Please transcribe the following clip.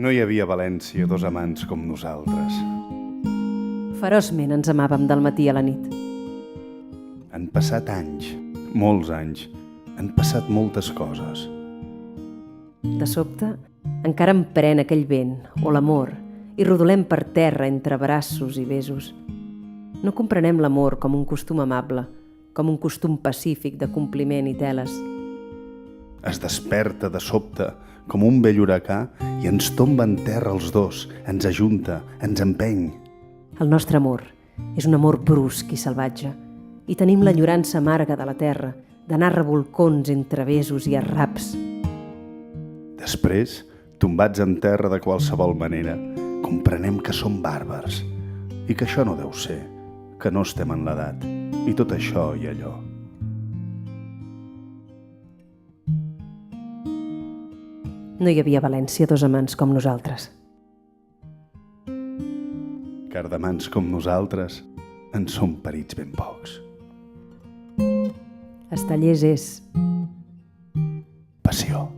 No hi havia a València dos amants com nosaltres. Feroçment ens amàvem del matí a la nit. Han passat anys, molts anys. Han passat moltes coses. De sobte, encara em pren aquell vent, o l'amor, i rodolem per terra entre braços i besos. No comprenem l'amor com un costum amable, com un costum pacífic de compliment i teles. Es desperta de sobte, com un vell huracà, i ens tomba en terra els dos, ens ajunta, ens empeny. El nostre amor és un amor brusc i salvatge, i tenim l'enyorança amarga de la terra, d'anar revolcons entre besos i arraps. Després, tombats en terra de qualsevol manera, comprenem que som bàrbars i que això no deu ser, que no estem en l'edat, i tot això i allò. No hi havia a València dos amants com nosaltres. Car d'amants com nosaltres en som perits ben pocs. Estallers és Passió.